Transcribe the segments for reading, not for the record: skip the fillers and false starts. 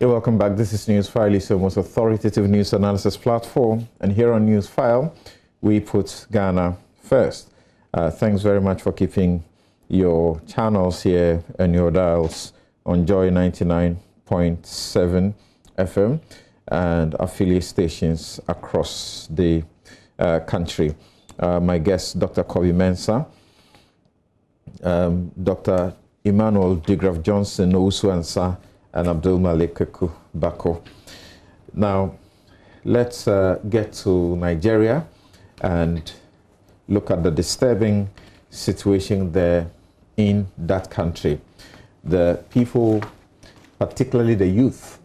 You're welcome back. This is Newsfile, the most authoritative news analysis platform. And here on Newsfile, we put Ghana first. Thanks very much for keeping your channels here and your dials on Joy 99.7 FM and affiliate stations across the country. My guest, Dr. Kobe Mensah, Dr. Emmanuel Digraf Johnson, Owusu Ansah, and Abdul Malik Keku Bako. Now, let's get to Nigeria and look at the disturbing situation there in that country. The people, particularly the youth,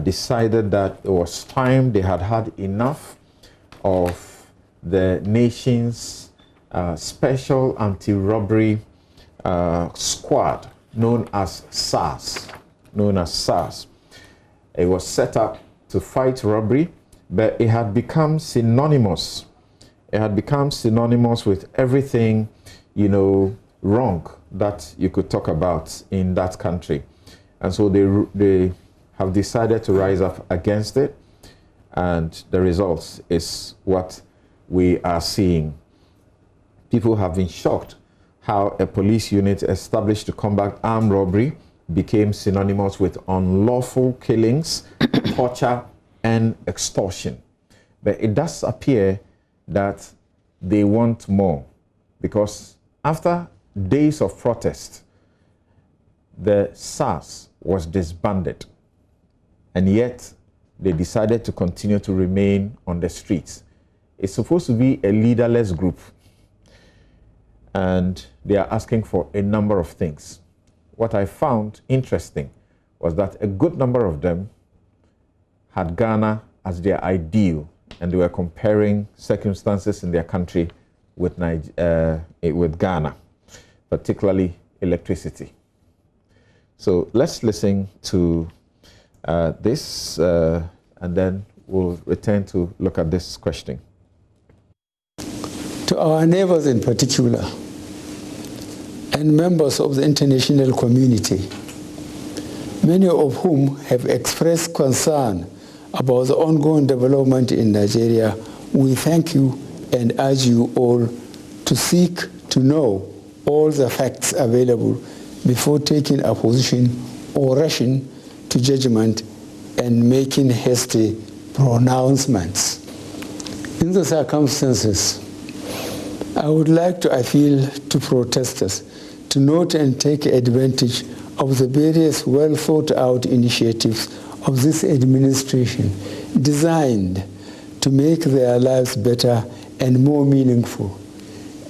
decided that it was time. They had had enough of the nation's special anti-robbery squad known as SARS. It was set up to fight robbery, but it had become synonymous. It had become synonymous with everything, wrong that you could talk about in that country. And so they have decided to rise up against it. And the results is what we are seeing. People have been shocked how a police unit established to combat armed robbery became synonymous with unlawful killings, torture, and extortion. But it does appear that they want more, because after days of protest, the SARS was disbanded, and yet they decided to continue to remain on the streets. It's supposed to be a leaderless group, and they are asking for a number of things. What I found interesting was that a good number of them had Ghana as their ideal, and they were comparing circumstances in their country with Ghana, particularly electricity. So let's listen to this, and then we'll return to look at this question. To our neighbors in particular, and members of the international community, many of whom have expressed concern about the ongoing development in Nigeria, we thank you and urge you all to seek to know all the facts available before taking a position or rushing to judgment and making hasty pronouncements. In the circumstances, I would like to appeal to protesters to note and take advantage of the various well-thought-out initiatives of this administration designed to make their lives better and more meaningful,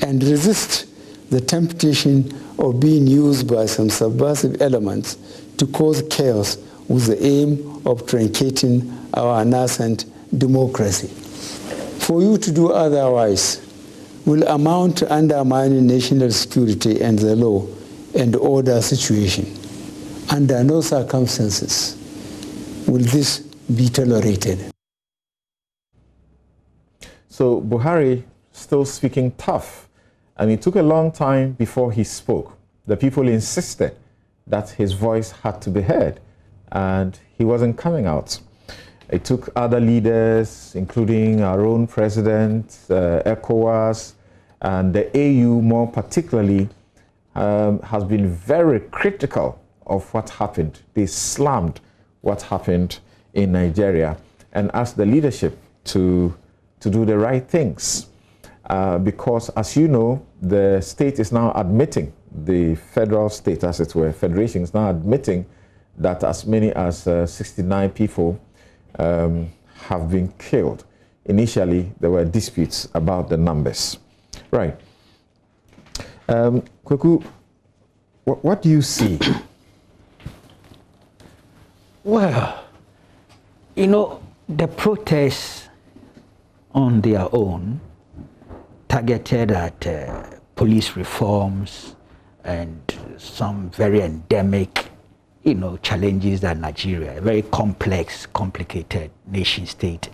and resist the temptation of being used by some subversive elements to cause chaos with the aim of truncating our nascent democracy. For you to do otherwise will amount to undermining national security and the law and order situation. Under no circumstances will this be tolerated. So Buhari still speaking tough, and it took a long time before he spoke. The people insisted that his voice had to be heard, and he wasn't coming out. It took other leaders, including our own president, ECOWAS, and the AU more particularly, has been very critical of what happened. They slammed what happened in Nigeria and asked the leadership to do the right things. Because, as you know, the state is now admitting, the federal state, as it were, federation is now admitting that as many as 69 people have been killed. Initially, there were disputes about the numbers. Right. Kweku, what do you see? Well, the protests on their own targeted at police reforms and some very endemic, challenges that Nigeria, a very complex, complicated nation state,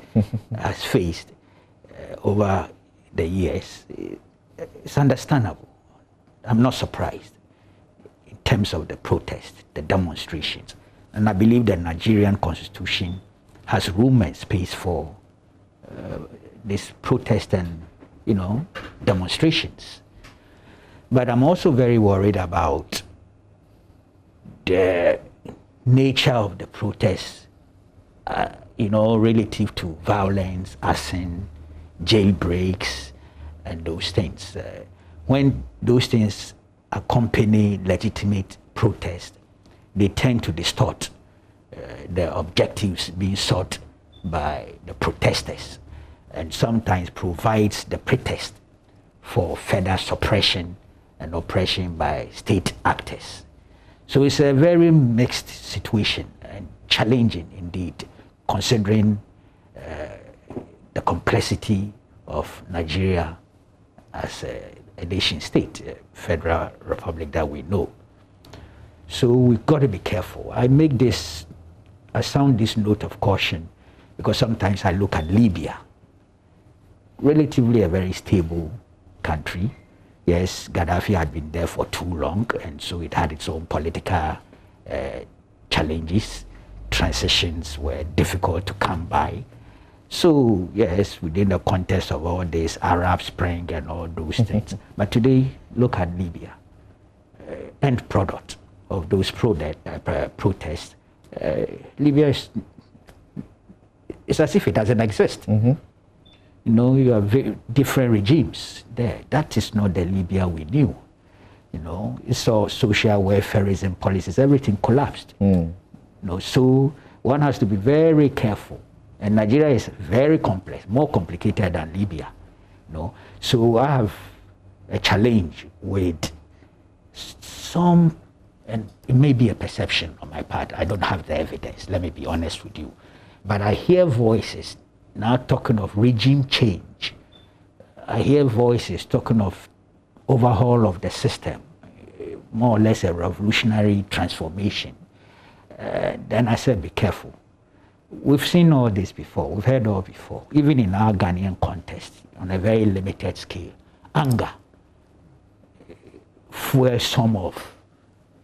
has faced over the years. It's understandable. I'm not surprised in terms of the protest, the demonstrations. And I believe the Nigerian constitution has room and space for this protest and, demonstrations. But I'm also very worried about the nature of the protests, relative to violence, arson, jailbreaks, and those things. When those things accompany legitimate protest, they tend to distort the objectives being sought by the protesters, and sometimes provides the pretext for further suppression and oppression by state actors. So it's a very mixed situation and challenging indeed, considering the complexity of Nigeria as a nation state, a federal republic that we know. So we've got to be careful. I sound this note of caution because sometimes I look at Libya, relatively a very stable country. Yes, Gaddafi had been there for too long, and so it had its own political challenges. Transitions were difficult to come by. So yes, within the context of all this Arab Spring and all those things. But today, look at Libya. End product of those protests. Libya is as if it doesn't exist. You have very different regimes there. That is not the Libya we knew. It's all social welfareism policies. Everything collapsed. So one has to be very careful. And Nigeria is very complex, more complicated than Libya. So I have a challenge with some, and it may be a perception on my part. I don't have the evidence, let me be honest with you. But I hear voices now talking of regime change. I hear voices talking of overhaul of the system, more or less a revolutionary transformation. Then I said, be careful. We've seen all this before, we've heard all before, even in our Ghanaian context, on a very limited scale. Anger fuels some of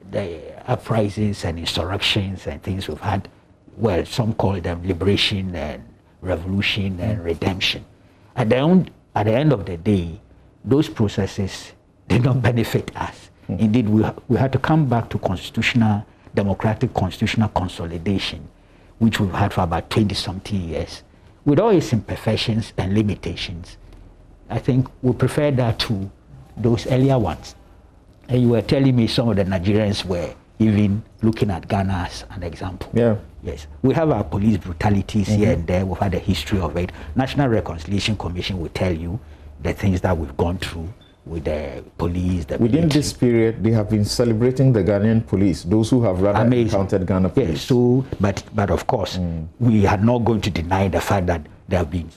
the uprisings and insurrections and things we've had. Well, some call them liberation and revolution and redemption. At the end of the day, those processes did not benefit us. Indeed, we had to come back to democratic constitutional consolidation, which we've had for about 20-something years. With all its imperfections and limitations, I think we prefer that to those earlier ones. And you were telling me some of the Nigerians were even looking at Ghana as an example. Yeah. Yes. We have our police brutalities here and there. We've had a history of it. National Reconciliation Commission will tell you the things that we've gone through with the police. Within this period, they have been celebrating the Ghanaian police, those who have rather encountered Ghana police. Yes, so, but of course, we are not going to deny the fact that there have been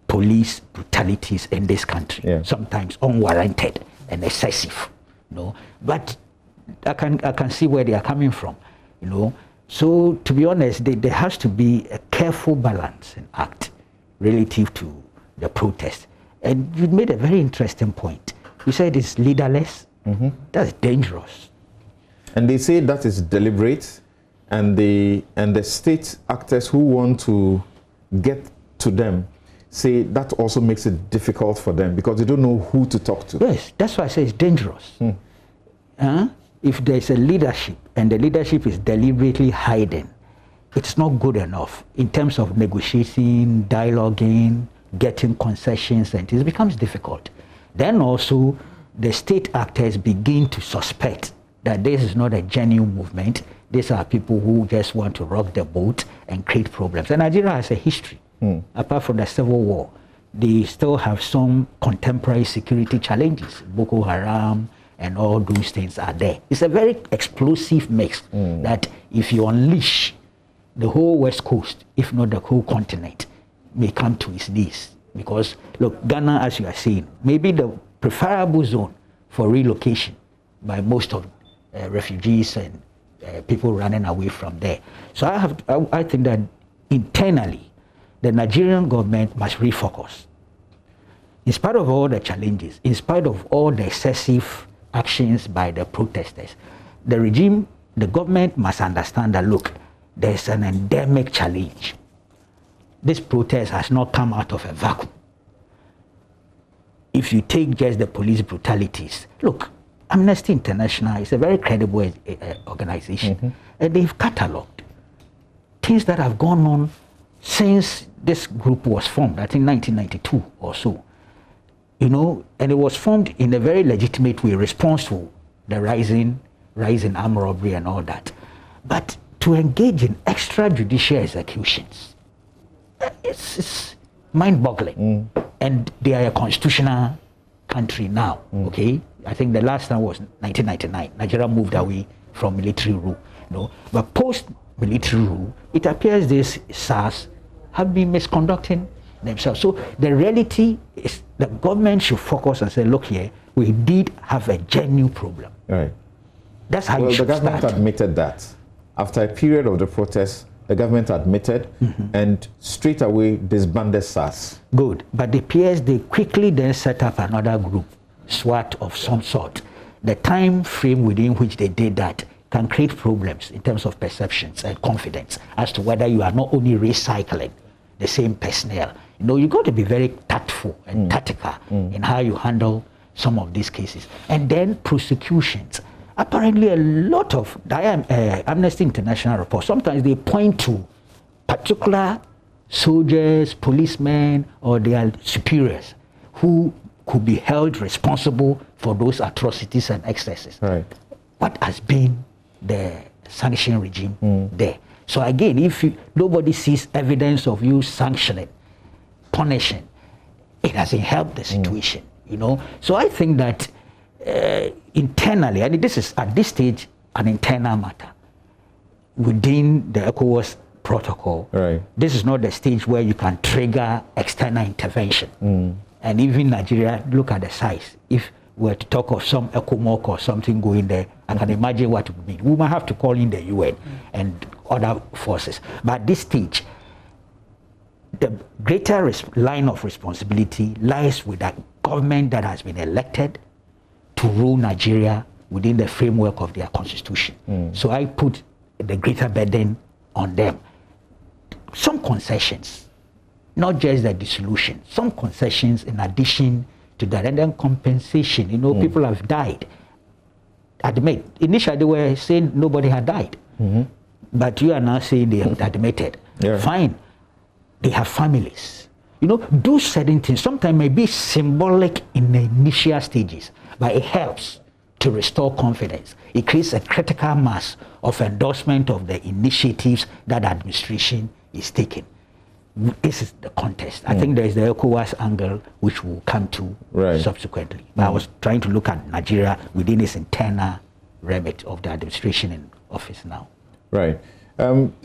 police brutalities in this country, sometimes unwarranted and excessive. But I can see where they are coming from. So to be honest, there has to be a careful balance and act relative to the protest. And you made a very interesting point. You said it's leaderless. That's dangerous. And they say that is deliberate, and the state actors who want to get to them say that also makes it difficult for them because they don't know who to talk to. Yes, that's why I say it's dangerous. If there's a leadership and the leadership is deliberately hiding, it's not good enough in terms of negotiating, dialoguing, getting concessions, and it becomes difficult. Then also the state actors begin to suspect that this is not a genuine movement. These are people who just want to rock the boat and create problems. And Nigeria has a history. Apart from the civil war, they still have some contemporary security challenges. Boko Haram and all those things are there. It's a very explosive mix that if you unleash, the whole West Coast, if not the whole continent, may come to its knees. Because look, Ghana, as you are saying, may be the preferable zone for relocation by most of refugees and people running away from there. So I think that internally, the Nigerian government must refocus. In spite of all the challenges, in spite of all the excessive actions by the protesters, the regime, the government must understand that, look, there's an endemic challenge. This protest has not come out of a vacuum. If you take just the police brutalities, look, Amnesty International is a very credible organization, and they've catalogued things that have gone on since this group was formed, I think 1992 or so. You know, and it was formed in a very legitimate way, response to the rising armed robbery and all that. But to engage in extrajudicial executions, it's mind-boggling. And they are a constitutional country now, okay? I think the last time was 1999. Nigeria moved away from military rule, you know. But post-military rule, it appears this SARS have been misconducting themselves. So the reality is the government should focus and say, look here, we did have a genuine problem. Right. That's how you should the government start. admitted that. After a period of the protests, the government admitted and straight away disbanded SARS. Good. But the PS, they quickly then set up another group, SWAT of some sort. The time frame within which they did that can create problems in terms of perceptions and confidence as to whether you are not only recycling the same personnel. You know, you got to be very tactful and tactical in how you handle some of these cases. And then prosecutions. Apparently a lot of Amnesty International reports, sometimes they point to particular soldiers, policemen, or their superiors who could be held responsible for those atrocities and excesses. Right. What has been the sanction regime there? So again, if nobody sees evidence of you sanctioning, punishing, it hasn't helped the situation, you know. So I think that internally, and this is at this stage an internal matter within the ECOWAS protocol. Right. This is not the stage where you can trigger external intervention. And even Nigeria, look at the size. If we were to talk of some ECOMOC or something going there, I can imagine what it would mean. We might have to call in the UN and other forces. But at this stage, the greater line of responsibility lies with that government that has been elected to rule Nigeria within the framework of their constitution. So I put the greater burden on them. Some concessions, not just the dissolution, some concessions in addition to that, and then compensation. You know, people have died. Admit, initially they were saying nobody had died, but you are now saying they have admitted. Fine, they have families. You know, do certain things. Sometimes may be symbolic in the initial stages, but it helps to restore confidence. It creates a critical mass of endorsement of the initiatives that administration is taking. This is the context. I think there is the ECOWAS angle which we'll come to subsequently. But I was trying to look at Nigeria within its internal remit of the administration in office now. Right.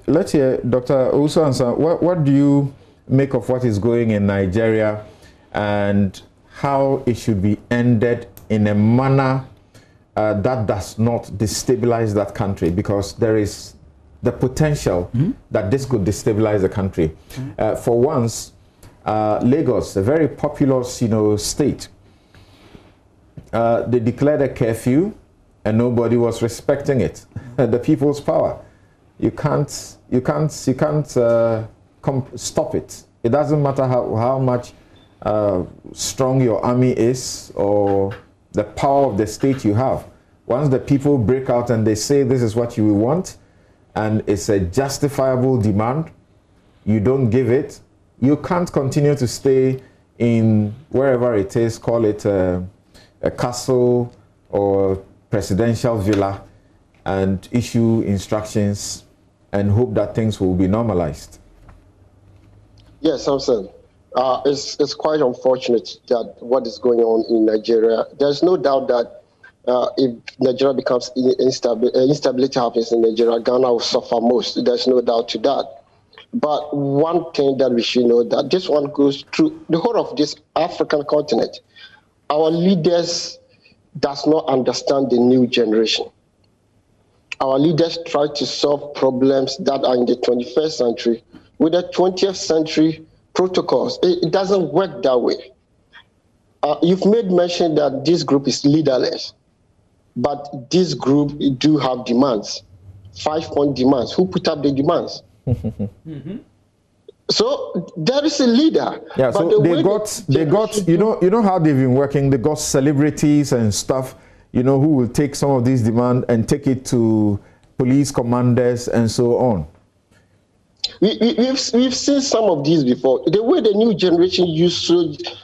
Let's hear Dr. Owusu-Ansah. What do you make of what is going in Nigeria and how it should be ended in a manner that does not destabilize that country, because there is the potential that this could destabilize the country. For once, Lagos, a very populous, state, they declared a curfew and nobody was respecting it. The people's power. You can't stop it. It doesn't matter how much strong your army is or the power of the state you have. Once the people break out and they say this is what you want, and it's a justifiable demand, you don't give it, you can't continue to stay in wherever it is, call it a castle or presidential villa, and issue instructions and hope that things will be normalized. Yes, Samson. It's quite unfortunate that what is going on in Nigeria. There's no doubt that if Nigeria becomes instability happens in Nigeria, Ghana will suffer most. There's no doubt to that. But one thing that we should know, that this one goes through the whole of this African continent. Our leaders does not understand the new generation. Our leaders try to solve problems that are in the 21st century with the 20th century protocols. It doesn't work that way. You've made mention that this group is leaderless, but this group do have demands. 5-point demands. Who put up the demands? So there is a leader. Yeah, but so they got, you know how they've been working. They got celebrities and stuff, you know, who will take some of these demands and take it to police commanders and so on. We've seen some of these before. The way the new generation use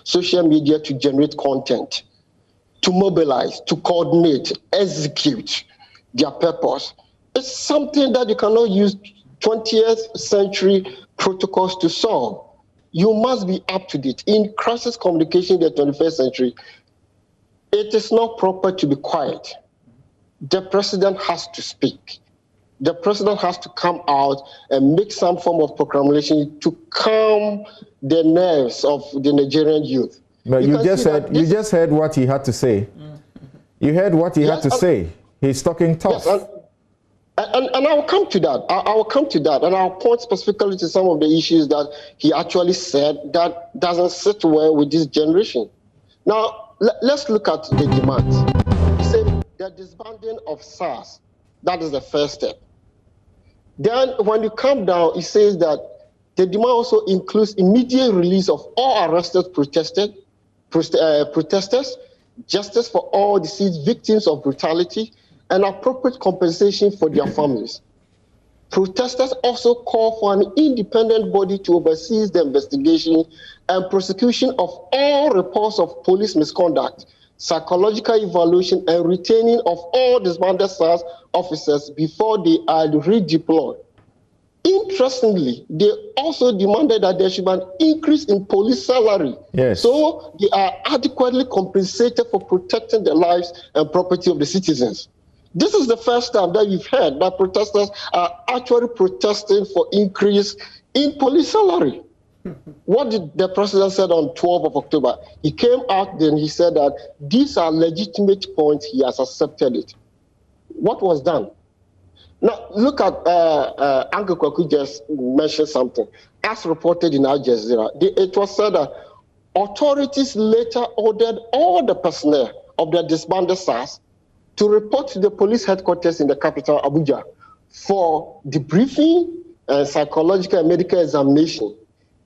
social media to generate content, to mobilize, to coordinate, execute their purpose, it's something that you cannot use 20th century protocols to solve. You must be up to date. In crisis communication in the 21st century, it is not proper to be quiet. The president has to speak. The president has to come out and make some form of proclamation to calm the nerves of the Nigerian youth. But you just heard what he had to say. You heard what he had to say. He's talking tough. Yes, and I will come to that. I will come to that, and I'll point specifically to some of the issues that he actually said that doesn't sit well with this generation. Now, let's look at the demands. He said the disbanding of SARS, that is the first step. Then when you come down, he says that the demand also includes immediate release of all arrested protesters, justice for all deceased victims of brutality, and appropriate compensation for their families. Protesters also call for an independent body to oversee the investigation and prosecution of all reports of police misconduct, psychological evaluation, and retaining of all disbanded SARS officers before they are redeployed. Interestingly, they also demanded that there should be an increase in police salary, so they are adequately compensated for protecting the lives and property of the citizens. This is the first time that we've heard that protesters are actually protesting for increase in police salary. What did the president said on 12th of October? He came out then, he said that these are legitimate points, he has accepted it. What was done? Now, look at Uncle Kwaku just mentioned something. As reported in Al Jazeera, it was said that authorities later ordered all the personnel of the disbanded SARS to report to the police headquarters in the capital, Abuja, for debriefing and psychological and medical examination.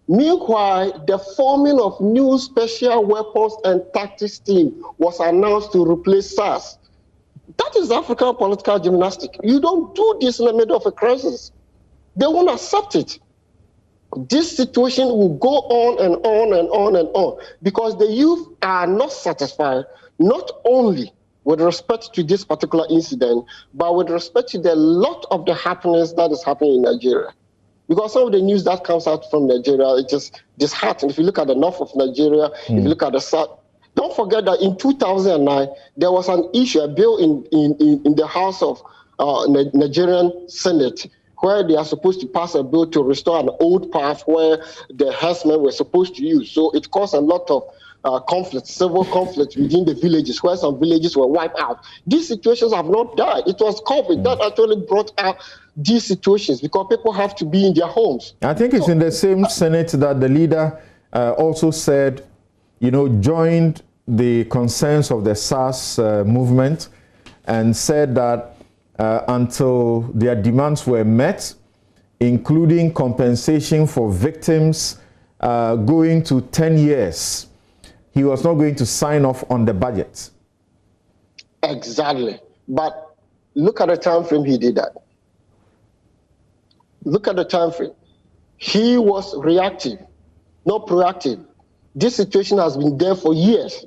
Meanwhile, the forming of new special weapons and tactics team was announced to replace SARS. That is African political gymnastics. You don't do this in the middle of a crisis. They won't accept it. This situation will go on and on and on and on because the youth are not satisfied, not only with respect to this particular incident, but with respect to the lot of the happiness that is happening in Nigeria. Because some of the news that comes out from Nigeria, it just disheartening. If you look at the north of Nigeria, if you look at the south, don't forget that in 2009, there was an issue, a bill in the House of Nigerian Senate, where they are supposed to pass a bill to restore an old path where the herdsmen were supposed to use. So it caused a lot of conflict, civil conflict within the villages, where some villages were wiped out. These situations have not died. It was COVID that actually brought out these situations because people have to be in their homes. I think it's in the same Senate that the leader also said, you know, joined the concerns of the SARS movement and said that until their demands were met, including compensation for victims going to 10 years, he was not going to sign off on the budget. Exactly. But look at the time frame he did that. Look at the time frame. He was reactive, not proactive. This situation has been there for years.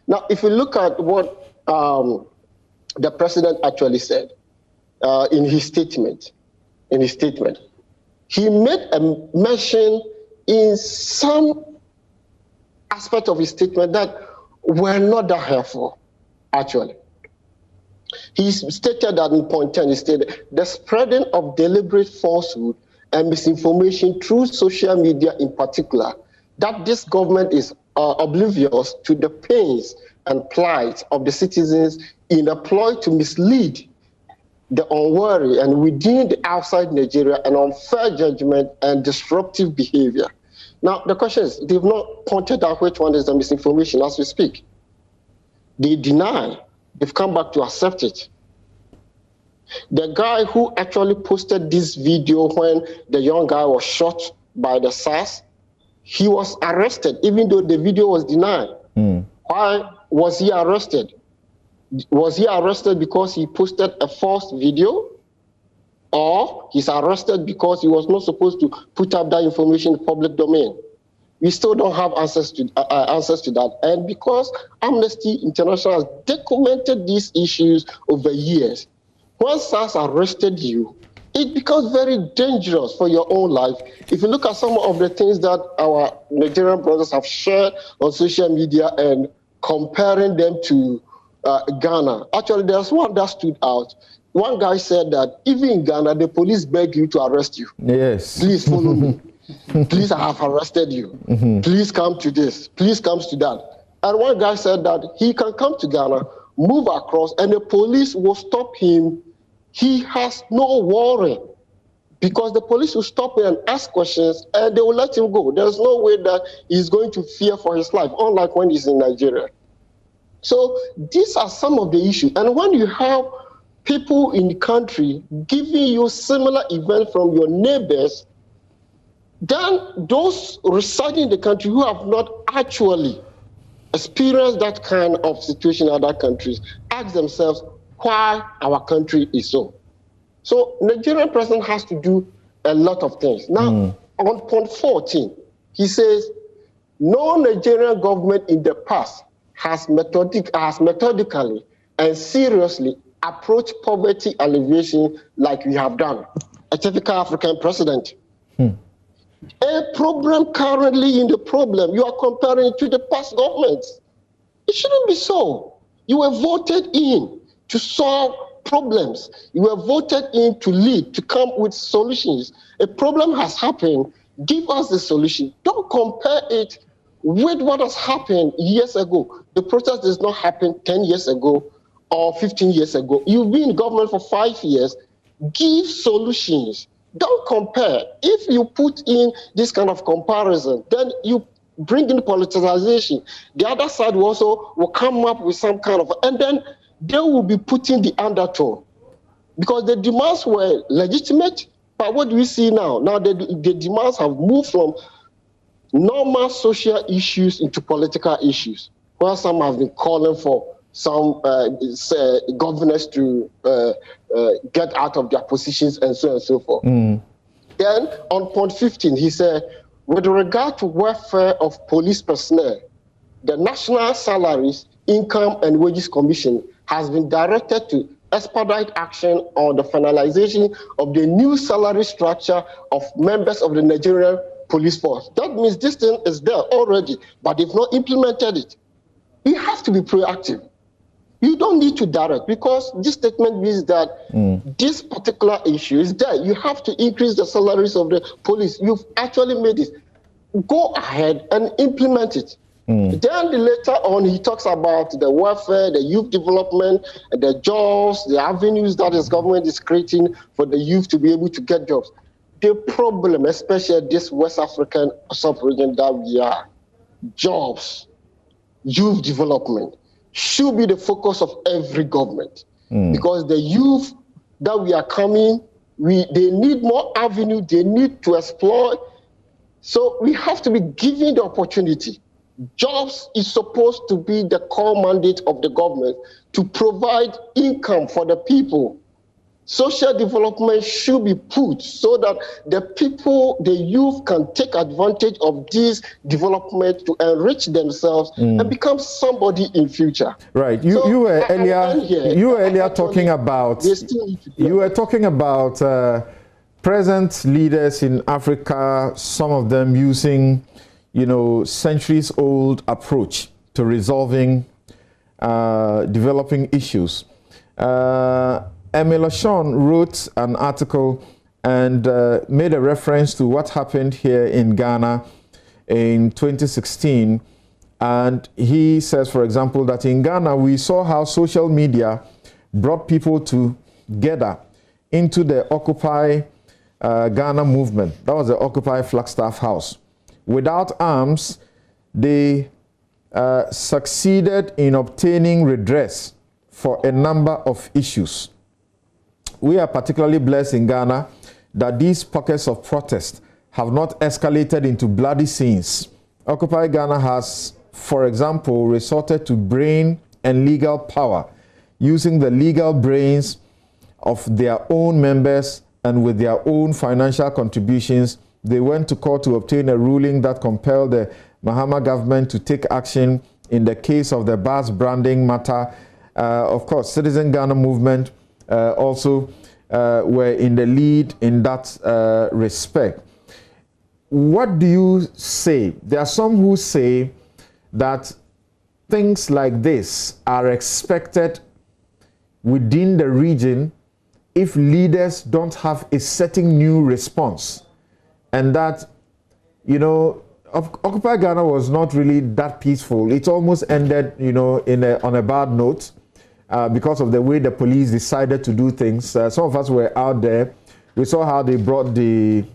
Now, if you look at what the president actually said in his statement, he made a mention in some aspect of his statement that were not that helpful, actually. He stated that in point 10, he stated, the spreading of deliberate falsehood and misinformation through social media in particular, that this government is oblivious to the pains and plight of the citizens in a ploy to mislead the unwary and within the outside Nigeria an unfair judgment and disruptive behavior. Now, the question is, they've not pointed out which one is the misinformation as we speak. They deny. They've come back to accept it. The guy who actually posted this video when the young guy was shot by the SARS, he was arrested, even though the video was denied. Why was he arrested? Was he arrested because he posted a false video? Or he's arrested because he was not supposed to put up that information in the public domain? We still don't have answers to that. And because Amnesty International has documented these issues over years, when SARS arrested you, it becomes very dangerous for your own life. If you look at some of the things that our Nigerian brothers have shared on social media and comparing them to Ghana, actually there's one that stood out. One guy said that even in Ghana, the police beg you to arrest you. Yes. Please follow me. Please, I have arrested you. Please come to this. Please come to that. And one guy said that he can come to Ghana, move across, and the police will stop him. He has no worry because the police will stop him and ask questions and they will let him go. There's no way that he's going to fear for his life, unlike when he's in Nigeria. So these are some of the issues. And when you have people in the country giving you similar events from your neighbors, then those residing in the country who have not actually experienced that kind of situation in other countries ask themselves why our country is so. So Nigerian president has to do a lot of things. Now, on point 14, he says, no Nigerian government in the past has methodically and seriously approached poverty alleviation like we have done. A typical African president. A problem currently in the problem, you are comparing it to the past governments. It shouldn't be so. You were voted in to solve problems. You were voted in to lead, to come with solutions. A problem has happened. Give us the solution. Don't compare it with what has happened years ago. The protest does not happen 10 years ago or 15 years ago. You've been in government for 5 years. Give solutions. Don't compare. If you put in this kind of comparison, then you bring in politicization. The other side will come up with some kind of, and then they will be putting the undertone. Because the demands were legitimate, but what do we see now? Now the demands have moved from normal social issues into political issues, where some have been calling for some governors to get out of their positions and so on and so forth. Then on point 15, he said, with regard to welfare of police personnel, the National Salaries, Income and Wages Commission has been directed to expedite action on the finalization of the new salary structure of members of the Nigerian police force. That means this thing is there already, but they've not implemented it. We have to be proactive. You don't need to direct, because this statement means that this particular issue is there. You have to increase the salaries of the police. You've actually made it. Go ahead and implement it. Then later on, he talks about the welfare, the youth development, the jobs, the avenues that his government is creating for the youth to be able to get jobs. The problem, especially this West African sub-region that we are, jobs, youth development, should be the focus of every government. Because the youth that we are coming, they need more avenue, they need to explore. So we have to be given the opportunity. Jobs is supposed to be the core mandate of the government to provide income for the people. Social development should be put so that the people, the youth, can take advantage of this development to enrich themselves and become somebody in future. Right. You were earlier talking about present leaders in Africa, some of them using, centuries-old approach to resolving developing issues. Emile Sean wrote an article and made a reference to what happened here in Ghana in 2016. And he says, for example, that in Ghana, we saw how social media brought people together into the Occupy Ghana movement. That was the Occupy Flagstaff House. Without arms, they succeeded in obtaining redress for a number of issues. we are particularly blessed in Ghana that these pockets of protest have not escalated into bloody scenes. Occupy Ghana has, for example, resorted to brain and legal power, using the legal brains of their own members, and with their own financial contributions, they went to court to obtain a ruling that compelled the Mahama government to take action in the case of the bus branding matter. Of course, Citizen Ghana movement also were in the lead in that respect. What do you say? There are some who say that things like this are expected within the region if leaders don't have a certain new response, and that, you know, Occupy Ghana was not really that peaceful. It almost ended, you know, on a bad note because of the way the police decided to do things. Some of us were out there. We saw how they brought the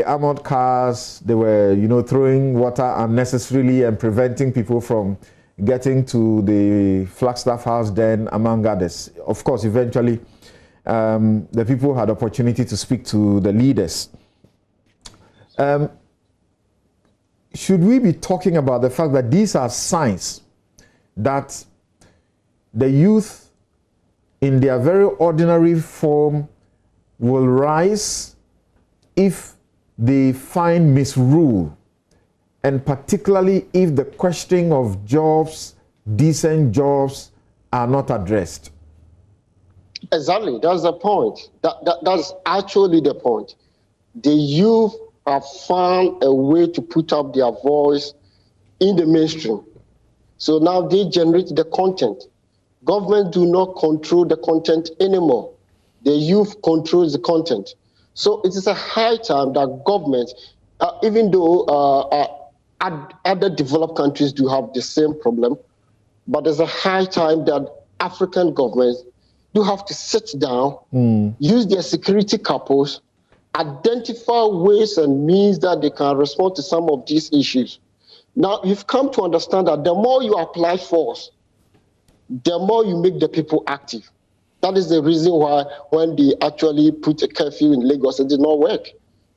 armored cars. They were, you know, throwing water unnecessarily and preventing people from getting to the Flagstaff House then, among others. Of course, eventually, the people had opportunity to speak to the leaders. Should we be talking about the fact that these are signs that the youth in their very ordinary form will rise if they find misrule, and particularly if the question of jobs, decent jobs, are not addressed? Exactly, that's the point. That's actually the point. The youth have found a way to put up their voice in the mainstream. So now they generate the content. Government do not control the content anymore. The youth controls the content. So it is a high time that government, even though other developed countries do have the same problem, but there's a high time that African governments do have to sit down, use their security corpus, identify ways and means that they can respond to some of these issues. Now, you've come to understand that the more you apply force, the more you make the people active. That is the reason why when they actually put a curfew in Lagos, it did not work.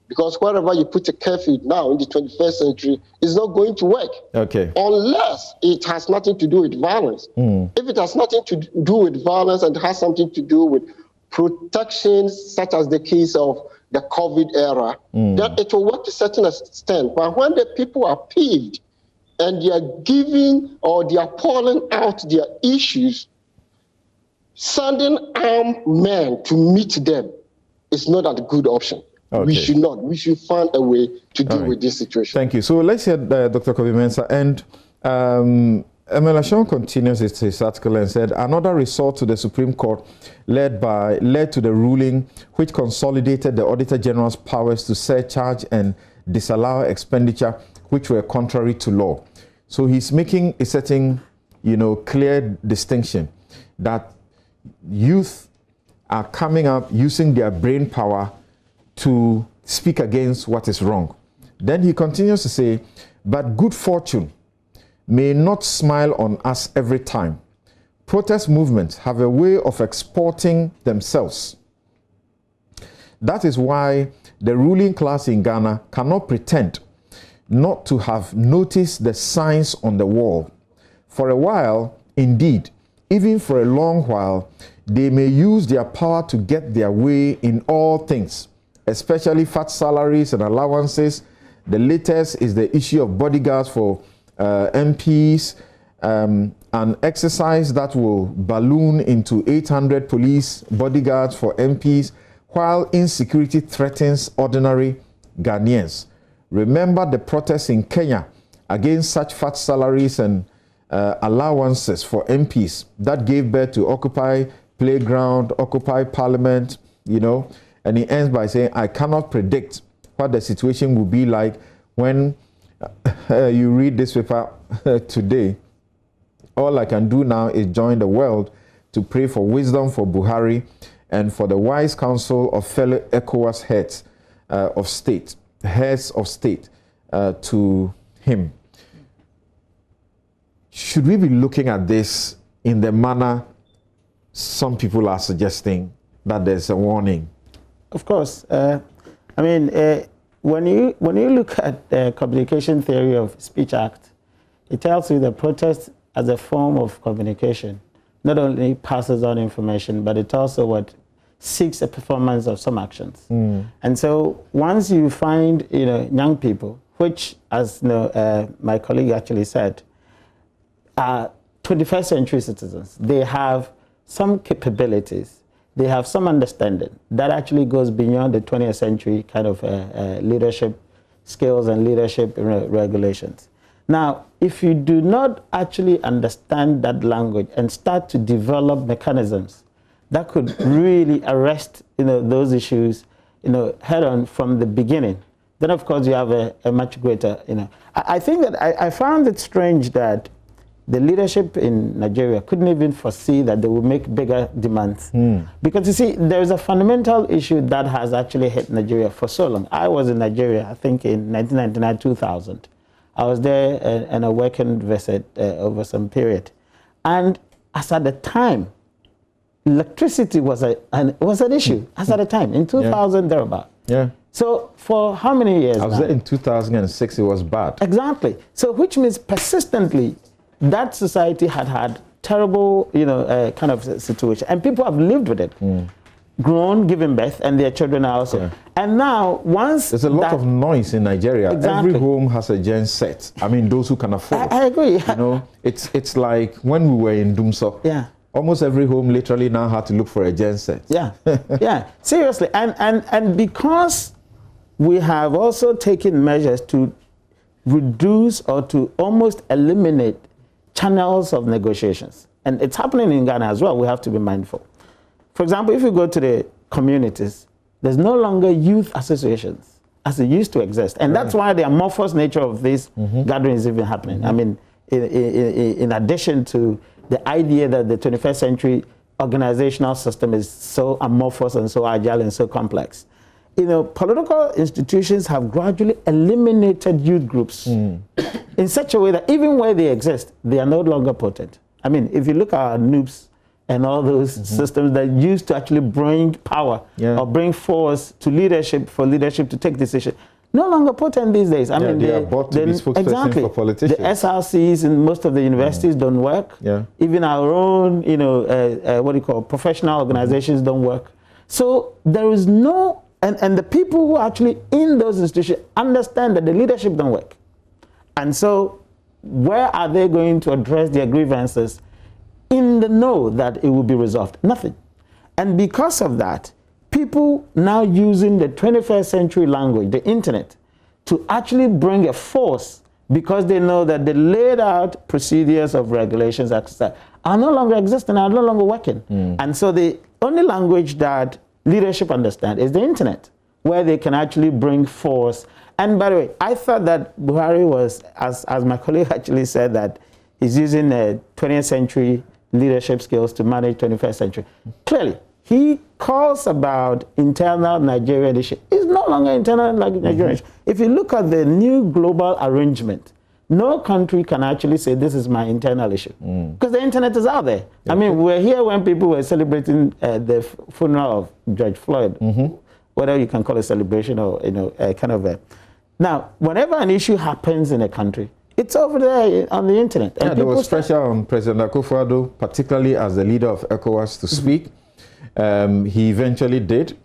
Because wherever you put a curfew now in the 21st century, it's not going to work. Okay. Unless it has nothing to do with violence. If it has nothing to do with violence and has something to do with protections, such as the case of the COVID era, then it will work to a certain extent. But when the people are peeved and they are giving or they are pouring out their issues, sending armed men to meet them is not a good option. Okay. We should not. We should find a way to deal with this situation. Thank you. So let's hear Dr. Kobe Mensah. And Emelashon continues his article and said, another resort to the Supreme Court led to the ruling which consolidated the Auditor General's powers to surcharge and disallow expenditure which were contrary to law. So he's making a certain, you know, clear distinction that youth are coming up using their brain power to speak against what is wrong. Then he continues to say, but good fortune may not smile on us every time. Protest movements have a way of exporting themselves. That is why the ruling class in Ghana cannot pretend not to have noticed the signs on the wall. For a while, indeed, even for a long while, they may use their power to get their way in all things, especially fat salaries and allowances. The latest is the issue of bodyguards for MPs, an exercise that will balloon into 800 police bodyguards for MPs, while insecurity threatens ordinary Ghanaians. Remember the protests in Kenya against such fat salaries and allowances for MPs that gave birth to Occupy Playground, Occupy Parliament, you know. And he ends by saying, I cannot predict what the situation will be like when you read this paper today. All I can do now is join the world to pray for wisdom for Buhari and for the wise counsel of fellow ECOWAS heads of state to him. Should we be looking at this in the manner some people are suggesting, that there's a warning? Of course. I mean, when you look at the communication theory of Speech Act, it tells you that protest as a form of communication not only passes on information, but it also seeks a performance of some actions. And so once you find young people, which, as my colleague actually said, are 21st century citizens, they have some capabilities, they have some understanding that actually goes beyond the 20th century kind of leadership skills and leadership regulations. Now, if you do not actually understand that language and start to develop mechanisms that could really arrest those issues head on from the beginning, then of course you have a much greater, I think that I found it strange that the leadership in Nigeria couldn't even foresee that they would make bigger demands. Because you see, there's a fundamental issue that has actually hit Nigeria for so long. I was in Nigeria, I think in 1999, 2000. I was there in a working visit over some period. And as at the time, electricity was an issue, as at the time, in 2000, thereabout. Yeah. So for how many years I was there in 2006, it was bad. Exactly. So which means persistently, that society had terrible, kind of situation. And people have lived with it. Grown, given birth, and their children are also. Yeah. And now, once there's a lot of noise in Nigeria. Exactly. Every home has a gen set. I mean, those who can afford. I agree. It's like when we were in Dumso. Yeah. Almost every home literally now had to look for a gen set. Yeah. Yeah. Seriously. And because we have also taken measures to reduce or to almost eliminate channels of negotiations. And it's happening in Ghana as well. We have to be mindful. For example, if you go to the communities, there's no longer youth associations as it used to exist. And that's why the amorphous nature of these gatherings is even happening. I mean, in addition to the idea that the 21st century organizational system is so amorphous and so agile and so complex, political institutions have gradually eliminated youth groups in such a way that even where they exist, they are no longer potent. I mean, if you look at our NOOPs, and all those systems that used to actually bring power or bring force to leadership, for leadership to take decisions, no longer potent these days. I mean, they are bought to be spokesperson for politicians. The SRCs in most of the universities don't work. Yeah. Even our own, professional organizations don't work. So there is no, and the people who are actually in those institutions understand that the leadership don't work. And so where are they going to address their grievances in the know that it will be resolved? Nothing. And because of that, people now using the 21st century language, the internet, to actually bring a force, because they know that the laid out procedures of regulations are no longer existing, are no longer working. And so the only language that leadership understand is the internet, where they can actually bring force. And by the way, I thought that Buhari was, as my colleague actually said, that he's using 20th century leadership skills to manage 21st century. Clearly, he calls about internal Nigerian issue. It's no longer internal Nigerian issue. If you look at the new global arrangement, no country can actually say this is my internal issue, because the internet is out there. I mean, we were here when people were celebrating the funeral of George Floyd, whether you can call it celebration or kind of a. Now, whenever an issue happens in a country, it's over there on the internet. And there was pressure on President Akufo-Addo, particularly as the leader of ECOWAS, to speak. He eventually did.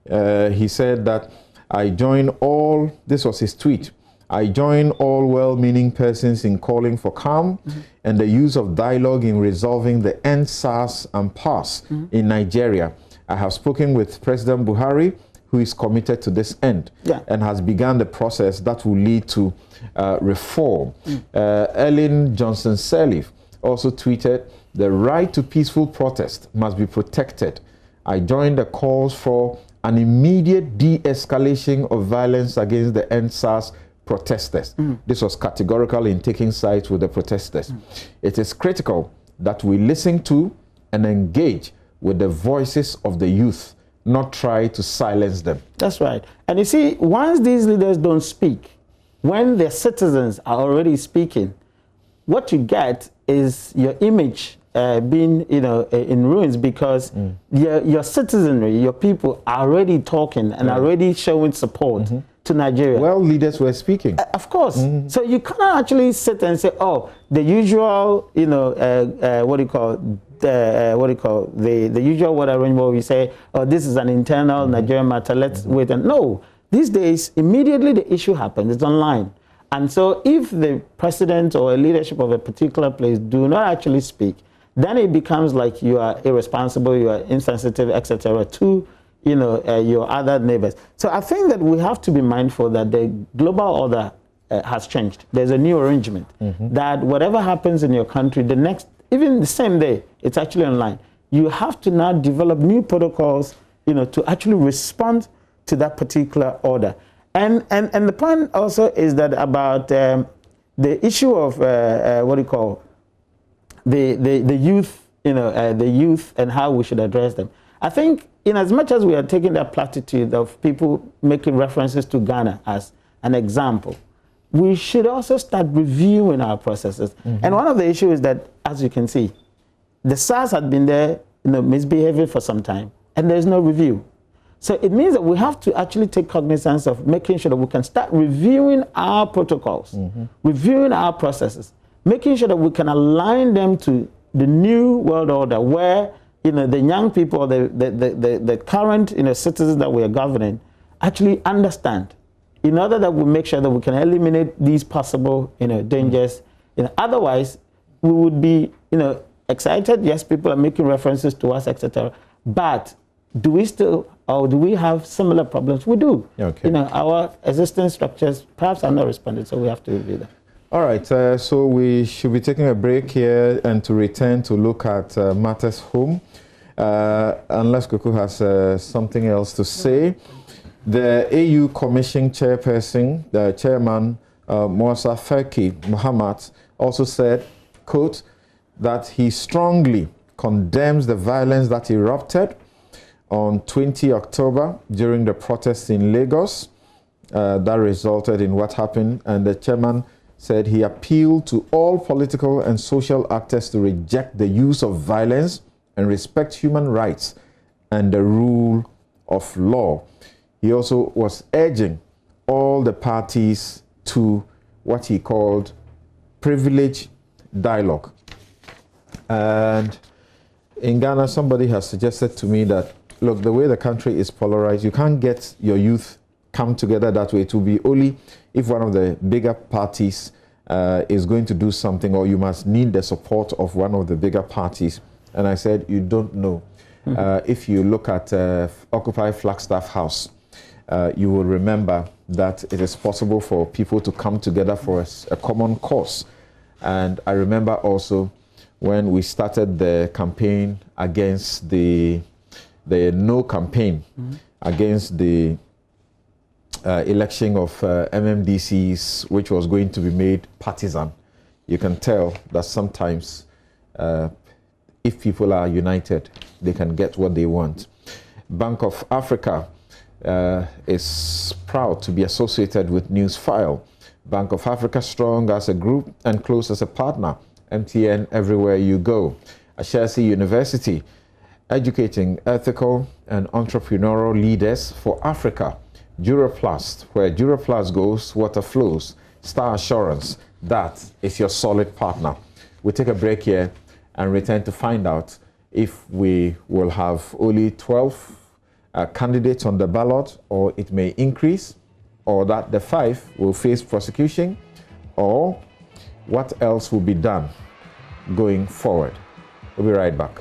He said that I join all, this was his tweet, I join all well-meaning persons in calling for calm and the use of dialogue in resolving the SARS and PARS in Nigeria. I have spoken with President Buhari, who is committed to this end and has begun the process that will lead to reform. Ellen Johnson Sirleaf also tweeted, the right to peaceful protest must be protected. I join the calls for an immediate de-escalation of violence against the NSAS protesters. This was categorical in taking sides with the protesters. It is critical that we listen to and engage with the voices of the youth, not try to silence them. That's right. And you see, once these leaders don't speak, when their citizens are already speaking, what you get is your image been, in ruins because your citizenry, your people are already talking and already showing support to Nigeria. Well, leaders were speaking. Of course. So you cannot actually sit and say, oh, the usual, the usual word arrangement. We say, oh, this is an internal Nigerian matter. Let's wait. And no, these days, immediately the issue happens. It's online. And so if the president or a leadership of a particular place do not actually speak, then it becomes like you are irresponsible, you are insensitive, etc. to your other neighbors. So I think that we have to be mindful that the global order has changed. There's a new arrangement that whatever happens in your country, even the same day, it's actually online. You have to now develop new protocols, to actually respond to that particular order. And the point also is that about the issue of the youth, the youth and how we should address them. I think in as much as we are taking that platitude of people making references to Ghana as an example, we should also start reviewing our processes. And one of the issues is that, as you can see, the SARS had been there, misbehaving for some time, and there's no review. So it means that we have to actually take cognizance of making sure that we can start reviewing our protocols, reviewing our processes, making sure that we can align them to the new world order where the young people, the current citizens that we are governing actually understand, in order that we make sure that we can eliminate these possible dangers. Otherwise, we would be excited. Yes, people are making references to us, etc. But do we have similar problems? We do. Okay. Our existing structures perhaps are not responded, so we have to review them. All right, so we should be taking a break here and to return to look at matters home. Unless Kuku has something else to say. The AU Commission Chairperson, the Chairman, Musa Faki Muhammad, also said, quote, that he strongly condemns the violence that erupted on 20 October during the protests in Lagos that resulted in what happened. And the chairman said he appealed to all political and social actors to reject the use of violence and respect human rights and the rule of law. He also was urging all the parties to what he called privileged dialogue. And in Ghana, somebody has suggested to me that, look, the way the country is polarized, you can't get your youth come together that way. It will be only if one of the bigger parties is going to do something, or you must need the support of one of the bigger parties. And I said, you don't know. If you look at Occupy Flagstaff House, you will remember that it is possible for people to come together for a common cause. And I remember also when we started the campaign against the no campaign against the election of MMDCs, which was going to be made partisan. You can tell that sometimes if people are united, they can get what they want. Bank of Africa is proud to be associated with Newsfile. Bank of Africa strong as a group and close as a partner. MTN everywhere you go. Ashesi University, educating ethical and entrepreneurial leaders for Africa. Duraplast, where Duraplast goes, water flows. Star Assurance, that is your solid partner. We'll take a break here and return to find out if we will have only 12 candidates on the ballot, or it may increase, or that the 5 will face prosecution, or what else will be done going forward. We'll be right back.